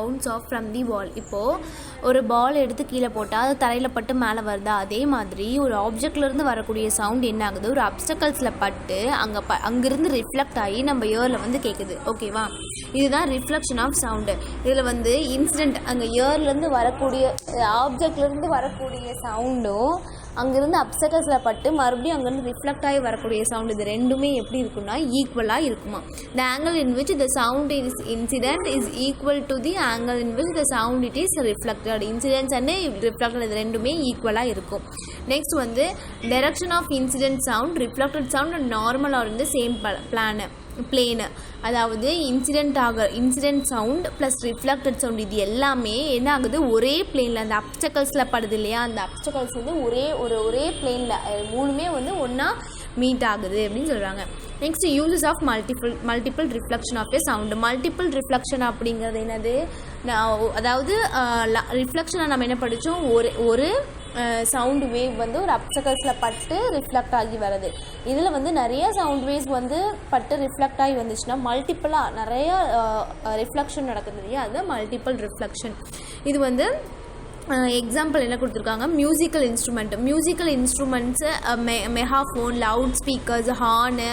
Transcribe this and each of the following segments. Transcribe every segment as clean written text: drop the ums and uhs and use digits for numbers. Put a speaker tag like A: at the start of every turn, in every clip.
A: Bounce off from the வால். இப்போது ஒரு பால் எடுத்து கீழே போட்டால் அது தரையில் பட்டு மேலே வருதா, அதே மாதிரி ஒரு ஆப்ஜெக்ட்லேருந்து வரக்கூடிய சவுண்ட் என்ன ஆகுது, ஒரு அப்டக்கல்ஸில் பட்டு அங்கேருந்து ரிஃப்ளெக்ட் ஆகி நம்ம இயரில் வந்து கேட்குது. ஓகேவா, இதுதான் ரிஃப்ளெக்ஷன் ஆஃப் சவுண்டு. இதில் வந்து இன்சிடெண்ட் அங்கே இயர்லேருந்து வரக்கூடிய ஆப்ஜெக்ட்லேருந்து வரக்கூடிய சவுண்டும் அங்கேருந்து அப்டக்கல்ஸில் பட்டு மறுபடியும் அங்கேருந்து ரிஃப்ளெக்ட் ஆகி வரக்கூடிய சவுண்ட், இது ரெண்டுமே எப்படி இருக்குன்னா ஈக்குவலாக இருக்குமா. The angle in which the sound is incident is equal to the angle in which the sound it is reflected. Incidents and reflected இது ரெண்டுமே ஈக்குவலாக இருக்கும். நெக்ஸ்ட் வந்து direction of incident sound, reflected sound and normal are இந்த same plane. அதாவது incident sound plus reflected sound இது எல்லாமே என்ன ஆகுது, ஒரே பிளேனில் அந்த அப்டக்கல்ஸில் படுது இல்லையா, அந்த அப்டக்கல்ஸ் வந்து ஒரே பிளேனில் மூணுமே வந்து ஒன்றா மீட் ஆகுது அப்படின்னு சொல்கிறாங்க. Next uses of multiple reflection of a sound. Multiple reflection அப்படிங்கிறது என்னது, அதாவது ரிஃப்ளெக்ஷனை நம்ம என்ன படித்தோம், ஒரு சவுண்ட் வேவ் வந்து ஒரு அப்டக்கல்ஸில் பட்டு ரிஃப்ளெக்ட் ஆகி வருது. இதில் வந்து நிறைய சவுண்ட் வேவ்ஸ் வந்து பட்டு ரிஃப்ளெக்ட் ஆகி வந்துச்சுன்னா மல்டிப்புளாக நிறையா ரிஃப்ளெக்ஷன் நடக்குது இல்லையா, அதுதான் மல்டிபிள் ரிஃப்ளெக்ஷன். இது வந்து எக்ஸாம்பிள் என்ன கொடுத்துருக்காங்க, musical instruments megaphone, loud speakers, horn,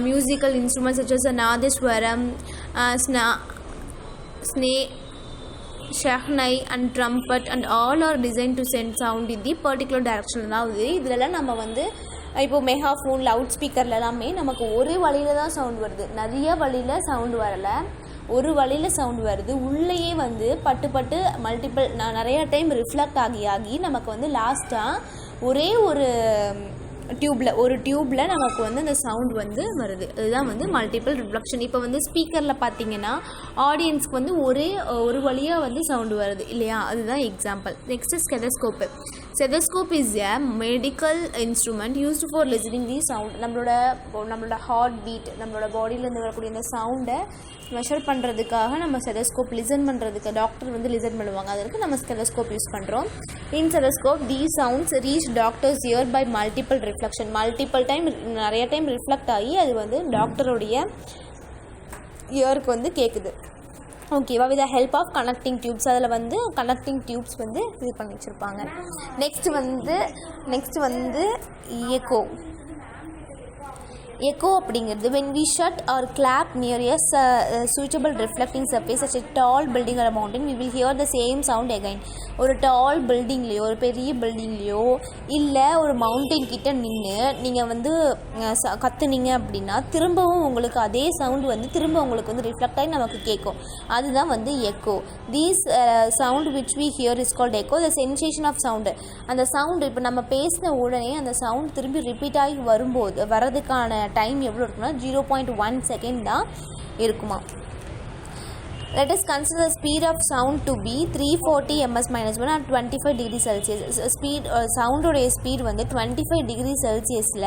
A: musical instruments such as nadaswaram, shehnai and trumpet and all are design to send sound in the particular direction. அதாவது இதிலலாம் நம்ம வந்து இப்போது மெகாஃபோன், லவுட் ஸ்பீக்கர்ல எல்லாமே நமக்கு ஒரு வழியில் தான் சவுண்ட் வருது, நிறைய வழியில் சவுண்டு வரலை, ஒரு வழியில் சவுண்டு வருது. உள்ளேயே வந்து பட்டு மல்டிபிள் நிறைய டைம் ரிஃப்ளெக்ட் ஆகி நமக்கு வந்து லாஸ்ட்டாக ஒரே ஒரு டியூப்பில் நமக்கு வந்து அந்த சவுண்ட் வந்து வருது. அதுதான் வந்து மல்டிபிள் ரிஃப்ளெக்ஷன். இப்போ வந்து ஸ்பீக்கரில் பார்த்தீங்கன்னா ஆடியன்ஸ்க்கு வந்து ஒரு வழியாக வந்து சவுண்டு வருது இல்லையா, அதுதான் example. Next stethoscope is a medical instrument used for listening the sound. நம்மளோட ஹார்ட் பீட், நம்மளோட பாடியிலேருந்து வரக்கூடிய அந்த சவுண்டை மெஷர் பண்ணுறதுக்காக நம்ம ஸ்டெதஸ்கோப் லிசன் பண்ணுறதுக்கு டாக்டர் வந்து லிசன் பண்ணுவாங்க, அதற்கு நம்ம ஸ்டெதஸ்கோப் யூஸ் பண்ணுறோம். In stethoscope these sounds reach doctors ear by multiple reflection. நிறைய டைம் ரிஃப்ளெக்ட் ஆகி அது வந்து டாக்டருடைய இயருக்கு வந்து கேட்குது. ஓகேவா, with help of connecting tubes. அதில் வந்து கனெக்டிங் டியூப்ஸ் வந்து இது பண்ணி வச்சுருப்பாங்க. நெக்ஸ்ட் வந்து எக்கோ அப்படிங்கிறது when we shut or clap near a suitable reflecting surface such a tall building or a mountain we will hear the same sound again. ஒரு டால் பில்டிங்லேயோ ஒரு பெரிய பில்டிங்லேயோ இல்லை ஒரு மவுண்டைன் கிட்ட நின்று நீங்கள் வந்து கத்துனீங்க அப்படின்னா திரும்பவும் உங்களுக்கு அதே சவுண்டு வந்து திரும்ப உங்களுக்கு வந்து ரிஃப்ளெக்ட் ஆகி நமக்கு கேட்கும், அதுதான் வந்து echo. These sound which we hear is called echo. The sensation of sound, அந்த சவுண்டு இப்போ நம்ம பேசின உடனே அந்த சவுண்ட் திரும்பி ரிப்பீட் ஆகி வர்றதுக்கான டைம் எவ்வளோ இருக்குன்னா 0.1 செகண்ட் தான் இருக்குமா. Let us consider the speed of sound to be 340 ms-1 at 25 degrees Celsius. Sound உடைய ஸ்பீட் வந்து 25 டிகிரி செல்சியஸில்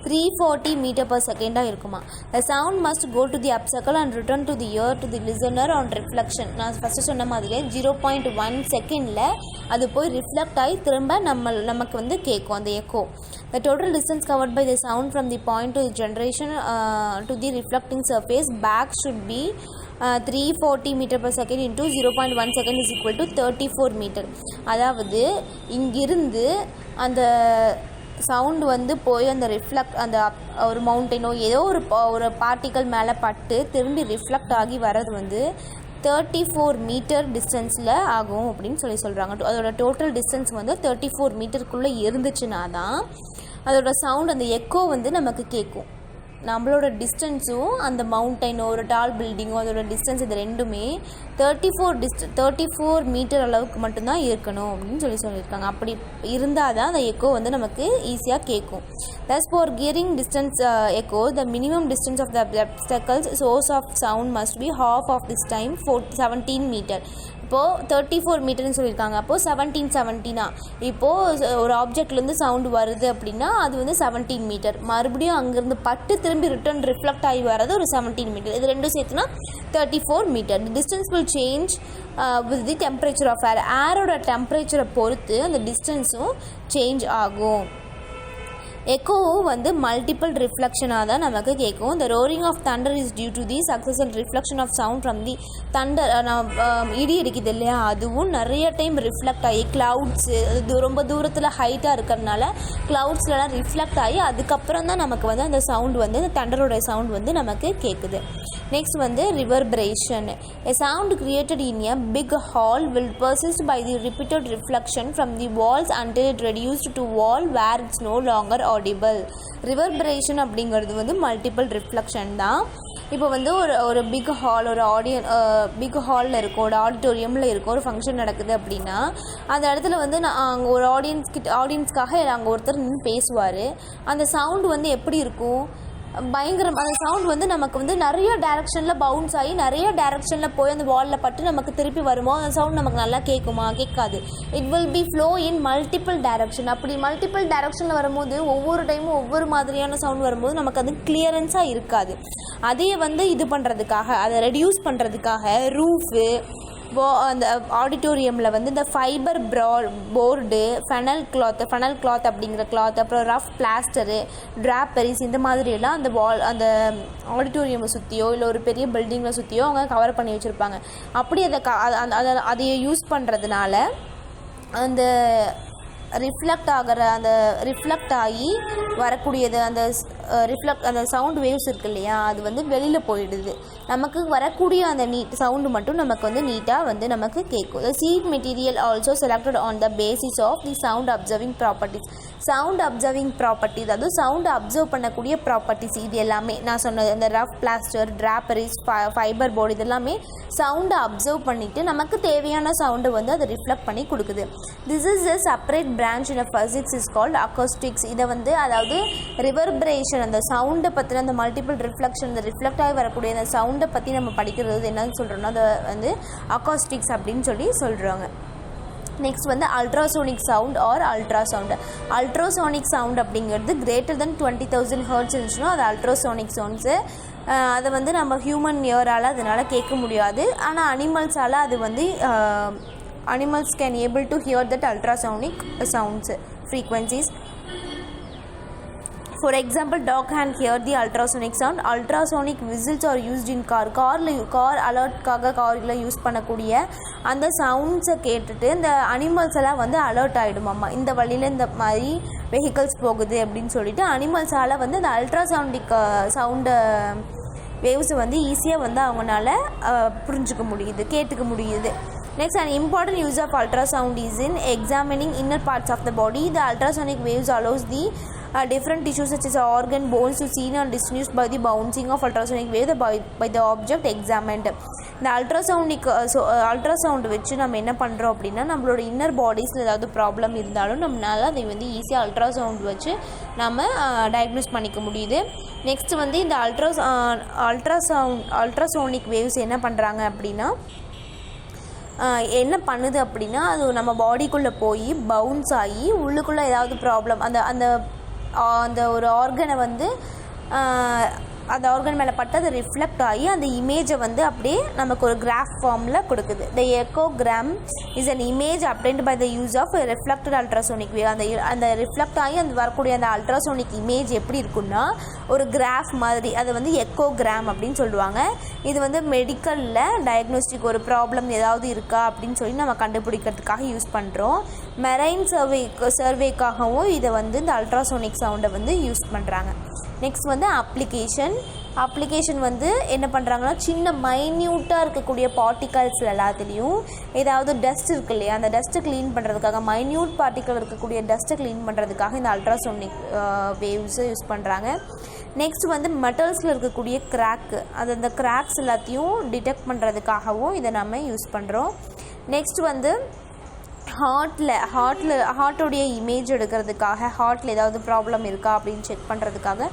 A: 340 மீட்டர் பர் செகண்டாக இருக்குமா. The sound must go to the upcycle and return to the ear to the listener on reflection. நான் first சொன்ன மாதிரியே 0.1 செகண்டில் அது போய் ரிஃப்ளெக்ட் ஆகி திரும்ப நமக்கு வந்து கேட்கும் அந்த echo. The total distance covered by the sound from the point to the generation to the reflecting surface back should be 340 metre per second into 0.1 second is equal to 34 metre. அதாவது இங்கிருந்து அந்த sound வந்து போய் அந்த அந்த ஒரு மவுண்டனோ ஏதோ ஒரு பார்ட்டிக்கல் மேலே பட்டு திரும்பி ரிஃப்ளெக்ட் ஆகி வர்றது வந்து 34 மீட்டர் டிஸ்டன்ஸில் ஆகும் அப்படின்னு சொல்கிறாங்க. அதோட டோட்டல் டிஸ்டன்ஸ் வந்து 34 மீட்டருக்குள்ளே இருந்துச்சுன்னா தான் அதோட சவுண்ட் அந்த எக்கோ வந்து நமக்கு கேட்கும். நம்மளோட டிஸ்டன்ஸும் அந்த மவுண்டைனோ ஒரு டால் பில்டிங்கோ அதோட டிஸ்டன்ஸ் இது ரெண்டுமே 34 மீட்டர் அளவுக்கு மட்டும்தான் இருக்கணும் அப்படின்னு சொல்லியிருக்காங்க. அப்படி இருந்தால் தான் அந்த எக்கோ வந்து நமக்கு ஈஸியாக கேட்கும். Thus for hearing distance echo, the minimum distance of the obstacle source of sound must be half of this time, 17 meter. இப்போது 34 மீட்டர்னு சொல்லியிருக்காங்க. அப்போது 17 இப்போது ஒரு ஆப்ஜெக்ட்லேருந்து சவுண்டு வருது அப்படின்னா அது வந்து 17 மீட்டர். மறுபடியும் அங்கேருந்து பட்டு திரும்பி ரிட்டர்ன் ரிஃப்ளெக்ட் ஆகி வர்றது ஒரு 17 மீட்டர். இது ரெண்டும் சேர்த்துனா 34 meter. The distance will change with the temperature of ஏரோட டெம்பரேச்சரை பொறுத்து அந்த டிஸ்டன்ஸும் சேஞ்ச் ஆகும். எக்கோவும் வந்து மல்டிபிள் ரிஃப்ளெக்ஷனாக தான் நமக்கு கேட்கும். The roaring of thunder is due to the successive reflection of sound from the thunder. இடி அடிக்குது இல்லையா, அதுவும் நிறைய டைம் ரிஃப்ளெக்ட் ஆகி க்ளவுட்ஸு ரொம்ப தூரத்தில் ஹைட்டாக இருக்கிறதுனால க்ளவுட்ஸ்லாம் ரிஃப்ளெக்ட் ஆகி அதுக்கப்புறம் தான் நமக்கு வந்து அந்த சவுண்ட் வந்து இந்த தண்டரோட சவுண்ட் வந்து நமக்கு கேட்குது. நெக்ஸ்ட் வந்து reverberation. A sound created in a big hall will persist by the repeated reflection from the walls until it reduced to wall where it's no longer audible. Reverberation அப்படிங்கிறது வந்து multiple reflection தான். இப்போ வந்து ஒரு big hall, ஒரு big ஹாலில் இருக்கும், ஒரு ஆடிட்டோரியமில் இருக்கும், ஒரு ஃபங்க்ஷன் நடக்குது அப்படின்னா அந்த இடத்துல வந்து அங்கே ஒரு ஆடியன்ஸ்க்காக அங்கே ஒருத்தர் நின்று பேசுவார். அந்த சவுண்டு வந்து எப்படி இருக்கும், பயங்கரம். அந்த சவுண்ட் வந்து நமக்கு வந்து நிறைய டைரக்ஷனில் பவுன்ஸ் ஆகி நிறைய டைரக்ஷனில் போய் அந்த வாலில் பட்டு நமக்கு திருப்பி வருமோ அந்த சவுண்ட் நமக்கு நல்லா கேட்குமா, கேட்காது. It will be flow in multiple direction. அப்படி மல்டிபிள் டைரக்ஷனில் வரும்போது ஒவ்வொரு டைமும் ஒவ்வொரு மாதிரியான சவுண்ட் வரும்போது நமக்கு அது கிளியரன்ஸாக இருக்காது. அதையே வந்து இது பண்ணுறதுக்காக, அதை ரெடியூஸ் பண்ணுறதுக்காக ரூஃபு, அந்த ஆடிட்டோரியமில் வந்து இந்த ஃபைபர் போர்டு, ஃபெனல் கிளாத் அப்படிங்கிற கிளாத், அப்புறம் ரஃப் பிளாஸ்டரு, ட்ராப்பரிஸ், இந்த மாதிரியெல்லாம் அந்த ஆடிட்டோரியமை சுற்றியோ இல்லை ஒரு பெரிய பில்டிங்கை சுற்றியோ அவங்க கவர் பண்ணி வச்சுருப்பாங்க. அப்படி அதை யூஸ் பண்ணுறதுனால அந்த ரிஃப்ளெக்ட் ஆகி வரக்கூடியது அந்த சவுண்ட் வேவ்ஸ் இருக்கு இல்லையா, அது வந்து வெளியில் போயிடுது. நமக்கு வரக்கூடிய அந்த சவுண்டு மட்டும் நமக்கு வந்து நீட்டாக வந்து நமக்கு கேட்கும். The seat material also selected on the basis of the sound observing properties. Sound observing properties, அதுவும் சவுண்டு அப்சர்வ் பண்ணக்கூடிய ப்ராப்பர்ட்டிஸ், இது எல்லாமே நான் சொன்னது இந்த rough plaster, draperies, fibre board, இது எல்லாமே சவுண்டை அப்சர்வ் பண்ணிவிட்டு நமக்கு தேவையான சவுண்டை வந்து அதை ரிஃப்ளெக்ட் பண்ணி கொடுக்குது. This is a separate branch in a physics is called acoustics. இதை வந்து அதாவது ரிவர்பரேஷன், அந்த சவுண்டை பற்றின அந்த மல்டிபிள் ரிஃப்ளெக்ஷன், இந்த ரிஃப்ளெக்ட் ஆகி வரக்கூடிய அந்த சவுண்டை பற்றி நம்ம படிக்கிறது என்னன்னு சொல்கிறோன்னா அதை வந்து அகாஸ்டிக்ஸ் அப்படின்னு சொல்லி சொல்கிறாங்க. நெக்ஸ்ட் வந்து ultrasonic sound or ultrasound. Ultrasonic sound அப்படிங்கிறது கிரேட்டர் தென் 20,000 ஹெர்ட்ஸ் இருந்துச்சுன்னா அது அல்ட்ராசோனிக் சவுண்ட்ஸு. அதை வந்து நம்ம ஹியூமன் இயரால் அதனால் கேட்க முடியாது. ஆனால் அனிமல்ஸால் அது வந்து animals can able to hear that ultrasonic sounds frequencies. For example, dog can hear the ultrasonic sound. Ultrasonic whistles are used in car அலர்ட்காக காரில் யூஸ் பண்ணக்கூடிய அந்த சவுண்ட்ஸை கேட்டுட்டு இந்த அனிமல்ஸ் எல்லாம் வந்து அலர்ட் ஆகிடுமாம்மா, இந்த வழியில் இந்த மாதிரி வெஹிக்கல்ஸ் போகுது அப்படின்னு சொல்லிட்டு அனிமல்ஸால் வந்து அந்த அல்ட்ராசவுண்டிக் சவுண்டு வேவ்ஸை வந்து ஈஸியாக வந்து அவங்களால புரிஞ்சுக்க முடியுது, கேட்டுக்க முடியுது. Next, an important use of ultrasound is in examining inner parts of the body. The ultrasonic waves allows the different tissues such as organ, bones to seen and distinguished by the bouncing of ultrasonic wave by the object examined. இந்த ultrasound வச்சு நம்ம என்ன பண்ணுறோம் அப்படின்னா நம்மளோட inner பாடிஸில் ஏதாவது problem இருந்தாலும் நம்மளால் அதை வந்து ஈஸியாக அல்ட்ராசவுண்ட் வச்சு நம்ம டயக்னோஸ் பண்ணிக்க முடியுது. நெக்ஸ்ட் வந்து இந்த அல்ட்ராசோனிக் வேவ்ஸ் என்ன பண்ணுறாங்க அப்படின்னா என்ன பண்ணுது அப்படின்னா அது நம்ம பாடிக்குள்ளே போய் பவுன்ஸ் ஆகி உள்ளுக்குள்ளே ஏதாவது ப்ராப்ளம் அந்த ஒரு ஆர்கனை வந்து அந்த ஆர்கன் மேலே பட்டு அதை ரிஃப்ளெக்ட் ஆகி அந்த இமேஜை வந்து அப்படியே நமக்கு ஒரு கிராஃப் ஃபார்மில் கொடுக்குது. The echogram is an image obtained by the use of reflected ultrasonic wave. அந்த ரிஃப்ளெக்ட் ஆகி அந்த வரக்கூடிய அந்த அல்ட்ராசோனிக் இமேஜ் எப்படி இருக்குன்னா ஒரு கிராஃப் மாதிரி, அதை வந்து எக்கோகிராம் அப்படின்னு சொல்லுவாங்க. இது வந்து மெடிக்கலில் டயக்னோஸ்டிக் ஒரு ப்ராப்ளம் ஏதாவது இருக்கா அப்படின்னு சொல்லி நம்ம கண்டுபிடிக்கிறதுக்காக யூஸ் பண்ணுறோம். மெரைன் சர்வேக்காகவும் இதை வந்து இந்த அல்ட்ராசோனிக் சவுண்டை வந்து யூஸ் பண்ணுறாங்க. நெக்ஸ்ட் வந்து அப்ளிகேஷன் வந்து என்ன பண்ணுறாங்கன்னா சின்ன மைன்யூட்டாக இருக்கக்கூடிய பார்ட்டிகல்ஸ் எல்லாத்துலேயும் ஏதாவது டஸ்ட் இருக்கு இல்லையா, அந்த டஸ்ட்டை க்ளீன் பண்ணுறதுக்காக, மைன்யூட் பார்ட்டிகல் இருக்கக்கூடிய டஸ்ட்டை க்ளீன் பண்ணுறதுக்காக இந்த அல்ட்ராசோனிக் வேவ்ஸை யூஸ் பண்ணுறாங்க. நெக்ஸ்ட் வந்து மெட்டல்ஸில் இருக்கக்கூடிய கிராக்கு, அந்த கிராக்ஸ் எல்லாத்தையும் டிடெக்ட் பண்ணுறதுக்காகவும் இதை நம்ம யூஸ் பண்ணுறோம். நெக்ஸ்ட் வந்து ஹார்ட்டோடைய இமேஜ் எடுக்கிறதுக்காக, ஹார்ட்டில் ஏதாவது ப்ராப்ளம் இருக்கா அப்படின்னு செக் பண்ணுறதுக்காக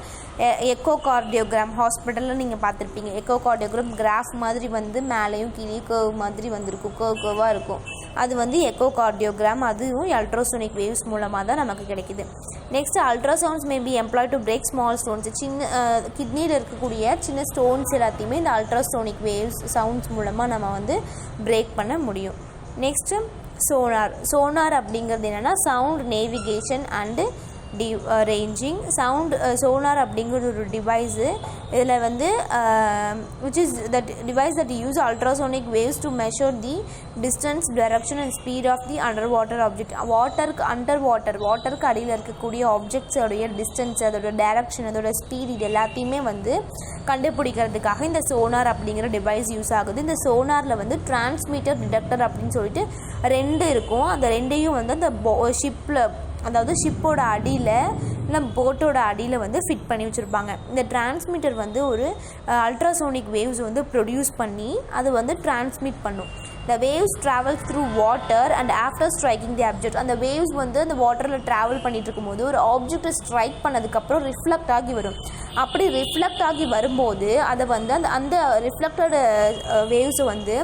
A: எக்கோ கார்டியோகிராம், ஹாஸ்பிட்டலில் நீங்கள் பார்த்துருப்பீங்க, எக்கோ கார்டியோகிராம் கிராஃப் மாதிரி வந்து மேலேயும் கீழே கர்வ் மாதிரி வந்திருக்கும், கர்வாக இருக்கும், அது வந்து எக்கோ கார்டியோகிராம். அதுவும் அல்ட்ராசோனிக் வேவ்ஸ் மூலமாக தான் நமக்கு கிடைக்குது. Next ultrasounds may be employed to break small stones. கிட்னியில் இருக்கக்கூடிய சின்ன ஸ்டோன்ஸ் எல்லாத்தையுமே இந்த அல்ட்ராசோனிக் வேவ்ஸ் சவுண்ட்ஸ் மூலமாக நம்ம வந்து பிரேக் பண்ண முடியும். நெக்ஸ்ட்டு சோனார் அப்படிங்கிறது என்னென்னா sound navigation and ranging sonar அப்படிங்கிறது ஒரு டிவைஸு. இதில் வந்து which is the device that use ultrasonic waves to measure the distance, direction and speed of the underwater object. வாட்டருக்கு அடியில் இருக்கக்கூடிய ஆப்ஜெக்ட்ஸோடைய டிஸ்டன்ஸ், அதோட டைரக்ஷன், அதோட ஸ்பீட், இது எல்லாத்தையுமே வந்து கண்டுபிடிக்கிறதுக்காக இந்த சோனார் அப்படிங்கிற டிவைஸ் யூஸ் ஆகுது. இந்த சோனாரில் வந்து டிரான்ஸ்மிட்டர், டிடெக்டர் அப்படின்னு சொல்லிட்டு 2 இருக்கும். அந்த 2ஐயும் வந்து அந்த ஷிப்பில், அதாவது ஷிப்போட அடியில் இல்லை போட்டோட அடியில் வந்து ஃபிட் பண்ணி வச்சுருப்பாங்க. இந்த டிரான்ஸ்மிட்டர் வந்து ஒரு அல்ட்ராசோனிக் வேவ்ஸ் வந்து ப்ரொடியூஸ் பண்ணி அது வந்து டிரான்ஸ்மிட் பண்ணும். The waves travels through water and after striking the object. அந்த waves வந்து அந்த வாட்டரில் ட்ராவல் பண்ணிட்டு இருக்கும்போது ஒரு ஆப்ஜெக்டை ஸ்ட்ரைக் பண்ணதுக்கப்புறம் ரிஃப்ளெக்ட் ஆகி வரும். அப்படி ரிஃப்ளெக்ட் ஆகி வரும்போது அதை வந்து அந்த ரிஃப்ளெக்டட் வேவ்ஸை வந்து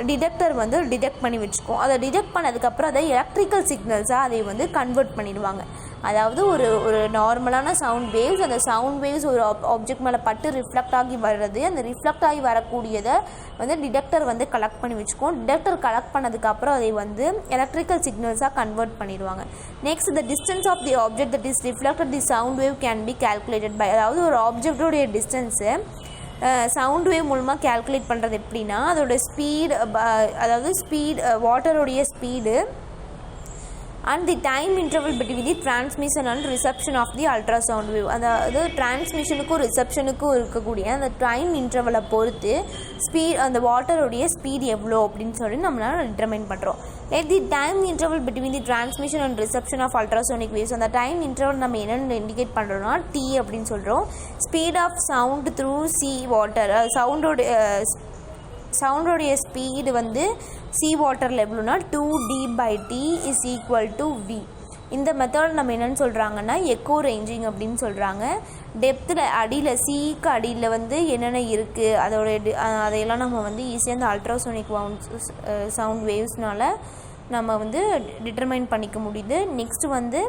A: டிடெக்டர் வந்து டிடெக்ட் பண்ணி வச்சுக்கும். அதை டிடெக்ட் பண்ணதுக்கப்புறம் அதை எலக்ட்ரிக்கல் சிக்னல்ஸாக அதை வந்து கன்வெர்ட் பண்ணிடுவாங்க. அதாவது ஒரு நார்மலான சவுண்ட் வேவ்ஸ், அந்த சவுண்ட் வேவ்ஸ் ஒரு ஆப்ஜெக்ட் மேலே பட்டு ரிஃப்ளெக்ட் ஆகி வர்றது, அந்த ரிஃப்ளெக்ட் ஆகி வரக்கூடியதை வந்து டிடெக்டர் வந்து கலெக்ட் பண்ணி வச்சுக்கும். டிடெக்டர் கலெக்ட் பண்ணதுக்கப்புறம் அதை வந்து எலக்ட்ரிக்கல் சிக்னல்ஸாக கன்வெர்ட் பண்ணிடுவாங்க. Next, the distance of the object that is reflected the sound wave can be calculated by. அதாவது ஒரு ஆப்ஜெக்டோடைய டிஸ்டன்ஸு சவுண்ட் வேவ் மூலமாக கேல்குலேட் பண்ணுறது எப்படின்னா, அதோட ஸ்பீடு, அதாவது வாட்டருடைய speed and the time interval between the transmission and reception of the ultrasound wave. அதாவது டிரான்ஸ்மிஷனுக்கும் ரிசப்ஷனுக்கும் இருக்கக்கூடிய அந்த டைம் இன்டர்வலை பொறுத்து அந்த வாட்டருடைய ஸ்பீட் எவ்வளோ அப்படின்னு சொல்லி நம்மளால் டிட்டர்மைன் பண்ணுறோம். The time interval between the transmission and reception of ultrasonic waves. அந்த டைம் இன்டர்வல் நம்ம என்னென்னு இண்டிகேட் பண்ணுறோம்னா டி அப்படின்னு சொல்கிறோம். Speed of sound through sea water. சவுண்டோடைய ஸ்பீடு வந்து சி வாட்டரில் எவ்வளோனா 2D/T = V. இந்த மெத்தட் நம்ம என்னென்னு சொல்கிறாங்கன்னா எக்கோ ரேஞ்சிங் அப்படின்னு சொல்கிறாங்க. டெப்த்தில் அடியில், சிக்கு அடியில் வந்து என்னென்ன இருக்குது அதையெல்லாம் நம்ம வந்து ஈஸியாக அந்த அல்ட்ராசோனிக் சவுண்ட் வேவ்ஸ்னால் நம்ம வந்து டிட்டர்மைன் பண்ணிக்க முடியுது. நெக்ஸ்ட் வந்து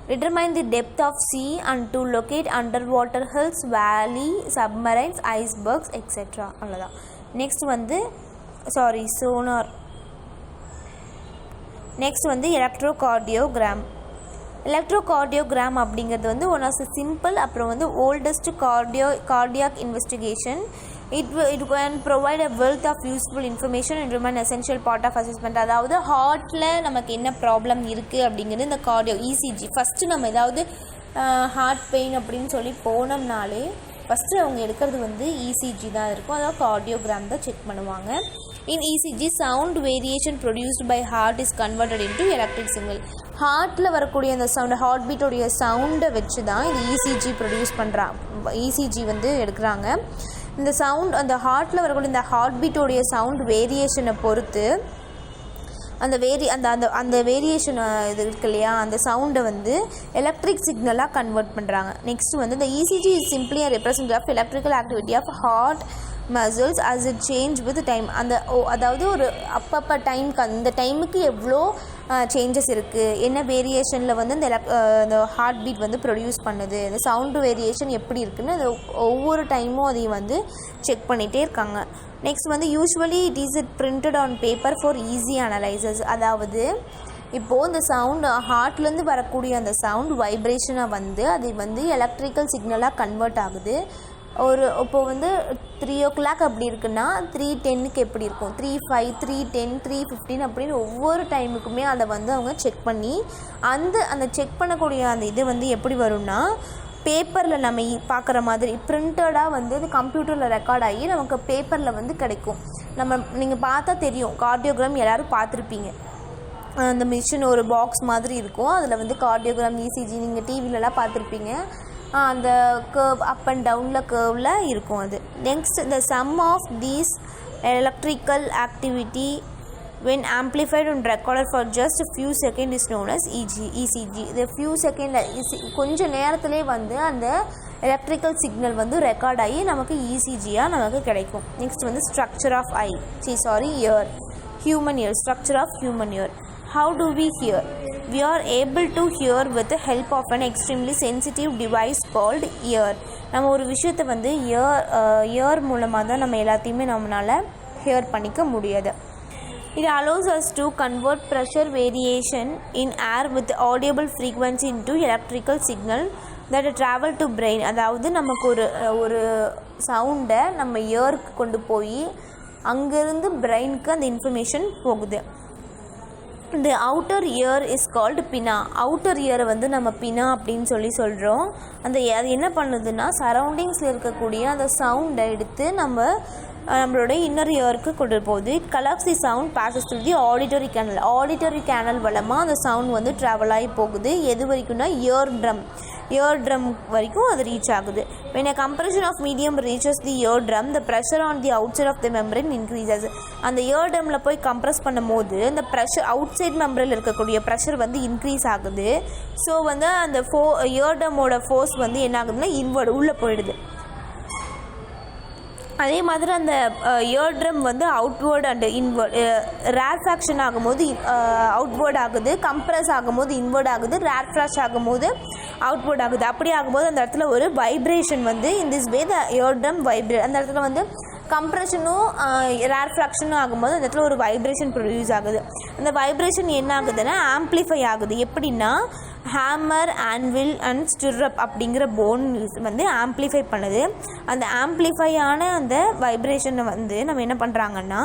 A: determine the depth of sea and to locate underwater hills, valley, submarines, icebergs, etc. அவ்வளோதான். நெக்ஸ்ட் வந்து சோனார். நெக்ஸ்ட் வந்து எலக்ட்ரோகார்டியோகிராம். அப்படிங்கிறது வந்து ஒன் ஆஃப் த சிம்பிள் அப்புறம் வந்து oldest cardiac investigation. It can provide a wealth of useful information and remain essential part of assessment. அதாவது ஹார்ட்டில் நமக்கு என்ன ப்ராப்ளம் இருக்குது அப்படிங்கிறது இந்த இசிஜி. ஃபஸ்ட்டு நம்ம ஏதாவது ஹார்ட் பெயின் அப்படின்னு சொல்லி போனோம்னாலே ஃபஸ்ட்டு அவங்க எடுக்கிறது வந்து இசிஜி தான் இருக்கும். அதாவது கார்டியோகிராம் தான் செக் பண்ணுவாங்க. In ECG sound variation produced by heart is converted into electric signal. ஹார்ட்டில் வரக்கூடிய அந்த சவுண்ட், ஹார்ட் பீட்டோடைய சவுண்டை வச்சு தான் இது இசிஜி வந்து எடுக்கிறாங்க. இந்த சவுண்ட், அந்த ஹார்ட்டில் வரக்கூடிய இந்த ஹார்ட் பீட்டோடைய சவுண்ட் வேரியேஷனை பொறுத்து அந்த வேரியேஷன் இது இருக்கு இல்லையா, அந்த சவுண்டை வந்து எலக்ட்ரிக் சிக்னலாக கன்வெர்ட் பண்ணுறாங்க. நெக்ஸ்ட் வந்து இந்த ECG is simply a representative of electrical activity of heart muscles as it change with time. அதாவது ஒரு அப்பப்போ டைமுக்கு, அந்த டைமுக்கு எவ்வளோ சேஞ்சஸ் இருக்குது, என்ன வேரியேஷனில் வந்து இந்த ஹார்ட் பீட் வந்து ப்ரொடியூஸ் பண்ணுது, இந்த சவுண்டு வேரியேஷன் எப்படி இருக்குதுன்னு அது ஒவ்வொரு டைமும் அதையும் வந்து செக் பண்ணிகிட்டே இருக்காங்க. நெக்ஸ்ட் வந்து usually it is printed on paper for easy analysis. அதாவது இப்போது இந்த சவுண்டு ஹார்ட்லேருந்து வரக்கூடிய அந்த சவுண்ட் வைப்ரேஷனாக வந்து அது வந்து எலக்ட்ரிக்கல் சிக்னலாக கன்வெர்ட் ஆகுது. இப்போது வந்து 3 o'clock அப்படி இருக்குன்னா 3:10 எப்படி இருக்கும், 3:05, 3:10, 3:15 அப்படின்னு ஒவ்வொரு டைமுக்குமே அதை வந்து அவங்க செக் பண்ணி அந்த செக் பண்ணக்கூடிய அந்த இது வந்து எப்படி வரும்னா பேப்பரில் நம்ம பார்க்குற மாதிரி பிரிண்டடாக வந்து அது கம்ப்யூட்டரில் ரெக்கார்ட் ஆகி நமக்கு பேப்பரில் வந்து கிடைக்கும். நீங்கள் பார்த்தா தெரியும், கார்டியோகிராம் எல்லோரும் பார்த்துருப்பீங்க. அந்த மிஷின் ஒரு பாக்ஸ் மாதிரி இருக்கும், அதில் வந்து கார்டியோகிராம், இசிஜி நீங்கள் டிவிலலாம் பார்த்துருப்பீங்க. அந்த கர்வ் அப் அண்ட் டவுனில் கர்வில் இருக்கும் அது. Next, the sum of these electrical activity when amplified and recorded for just a few seconds is known as ECG. இந்த few second கொஞ்சம் நேரத்திலே வந்து அந்த எலக்ட்ரிக்கல் சிக்னல் வந்து ரெக்கார்ட் ஆகி நமக்கு இசிஜியாக நமக்கு கிடைக்கும். நெக்ஸ்ட் வந்து structure of ear, human ear, structure of human ear. How do we hear? We are able to hear with the help of an extremely sensitive device called ear. நம்ம ஒரு விஷயத்தை வந்து இயர் மூலமாக தான் நம்ம எல்லாத்தையுமே நம்மளால் ஹியர் பண்ணிக்க முடியாது. It allows us to convert pressure variation in air with audible frequency into electrical signal that travel to brain. அதாவது நமக்கு ஒரு சவுண்டை நம்ம இயருக்கு கொண்டு போய் அங்கேருந்து பிரெயினுக்கு அந்த இன்ஃபர்மேஷன் போகுது. இந்த outer ear is called pinna. Outer இயரை வந்து நம்ம பினா அப்படின்னு சொல்கிறோம். அது என்ன பண்ணுதுன்னா சரௌண்டிங்ஸில் இருக்கக்கூடிய அந்த சவுண்டை எடுத்து நம்மளோட இன்னர் இயருக்கு கொண்டு போகுது. It collects the sound bosses through the auditory canal. Auditory canal மூலமாக அந்த சவுண்ட் வந்து ட்ராவல் ஆகி போகுது. எது வரைக்கும்னா இயர் ட்ரம் வரைக்கும் அது ரீச் ஆகுது. when a compression of medium reaches the eardrum, the pressure on the outside of the membrane increases. அந்த இயர் ட்ரம்மில் போய் கம்ப்ரெஸ் பண்ணும் போது அந்த ப்ரெஷர் அவுட் சைட் மெம்பரில் இருக்கக்கூடிய ப்ரெஷர் வந்து இன்க்ரீஸ் ஆகுது. ஸோ வந்து அந்த இயர் ட்ரம்மோட ஃபோர்ஸ் வந்து என்ன ஆகுதுன்னா இன்வர்டு உள்ளே போயிடுது. அதே மாதிரி அந்த இயர் ட்ரம் வந்து அவுட்வேர்டு அண்ட் இன்வேர்டு ரேர்ஃப்ராக்ஷன் ஆகும்போது அவுட்வேர்ட் ஆகுது, கம்ப்ரஸ் ஆகும்போது இன்வேர்ட் ஆகுது, ரேர்ஃப்ராஷ் ஆகும்போது அவுட்வேர்ட் ஆகுது. அப்படி ஆகும்போது அந்த இடத்துல ஒரு வைப்ரேஷன் வந்து in this way the year drum vibrate. அந்த இடத்துல வந்து கம்ப்ரெஷனும் ரேர்ஃப்ராக்ஷனும் ஆகும்போது அந்த இடத்துல ஒரு வைப்ரேஷன் ப்ரொடியூஸ் ஆகுது. அந்த வைப்ரேஷன் என்ன ஆகுதுன்னா ஆம்ப்ளிஃபை ஆகுது. எப்படின்னா ஹேமர், ஆன்வில் அண்ட் ஸ்டிர்ரப் அப்படிங்கிற போன் வந்து ஆம்ப்ளிஃபை பண்ணுது. அந்த ஆம்ப்ளிஃபையான அந்த வைப்ரேஷனை வந்து நம்ம என்ன பண்ணுறாங்கன்னா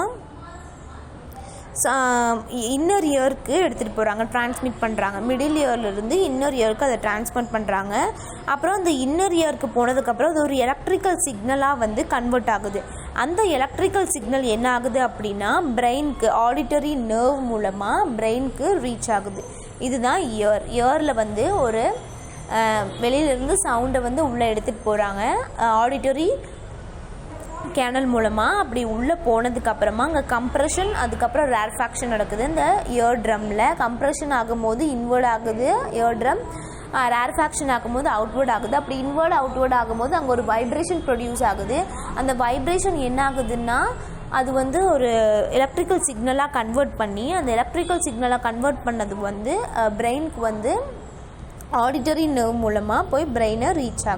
A: இன்னர் இயருக்கு எடுத்துகிட்டு போகிறாங்க, டிரான்ஸ்மிட் பண்ணுறாங்க. மிடில் இயர்லேருந்து இன்னர் இயருக்கு அதை டிரான்ஸ்மிட் பண்ணுறாங்க. அப்புறம் அந்த இன்னர் இயருக்கு போனதுக்கப்புறம் அது ஒரு எலக்ட்ரிக்கல் சிக்னலாக வந்து கன்வெர்ட் ஆகுது. அந்த எலக்ட்ரிக்கல் சிக்னல் என்ன ஆகுது அப்படின்னா பிரெயினுக்கு ஆடிட்டரி நர்வ் மூலமாக பிரெயினுக்கு ரீச் ஆகுது. இதுதான் இயரில் வந்து ஒரு வெளியிலேருந்து சவுண்டை வந்து உள்ளே எடுத்துகிட்டு போகிறாங்க ஆடிட்டரி கேனல் மூலமாக. அப்படி உள்ளே போனதுக்கப்புறமா அங்கே கம்ப்ரெஷன், அதுக்கப்புறம் ரேர்ஃப்ராக்ஷன் நடக்குது. இந்த இயர் ட்ரம்மில் கம்ப்ரெஷன் ஆகும்போது இன்வேர்ட் ஆகுது இயர் ட்ரம், ரேர்ஃப்ராக்ஷன் ஆகும்போது அவுட்வேர்ட் ஆகுது. அப்படி இன்வேர்ட் அவுட்வேர்ட் ஆகும்போது அங்கே ஒரு வைப்ரேஷன் ப்ரொடியூஸ் ஆகுது. அந்த வைப்ரேஷன் என்ன ஆகுதுன்னா அது வந்து ஒரு எலக்ட்ரிக்கல் சிக்னலாக கன்வெர்ட் பண்ணி அந்த எலக்ட்ரிக்கல் சிக்னலாக கன்வெர்ட் பண்ணது வந்து பிரெயினுக்கு வந்து ஆடிட்டரி நர்வ் மூலமாக போய் பிரெயினை ரீச் ஆகும்.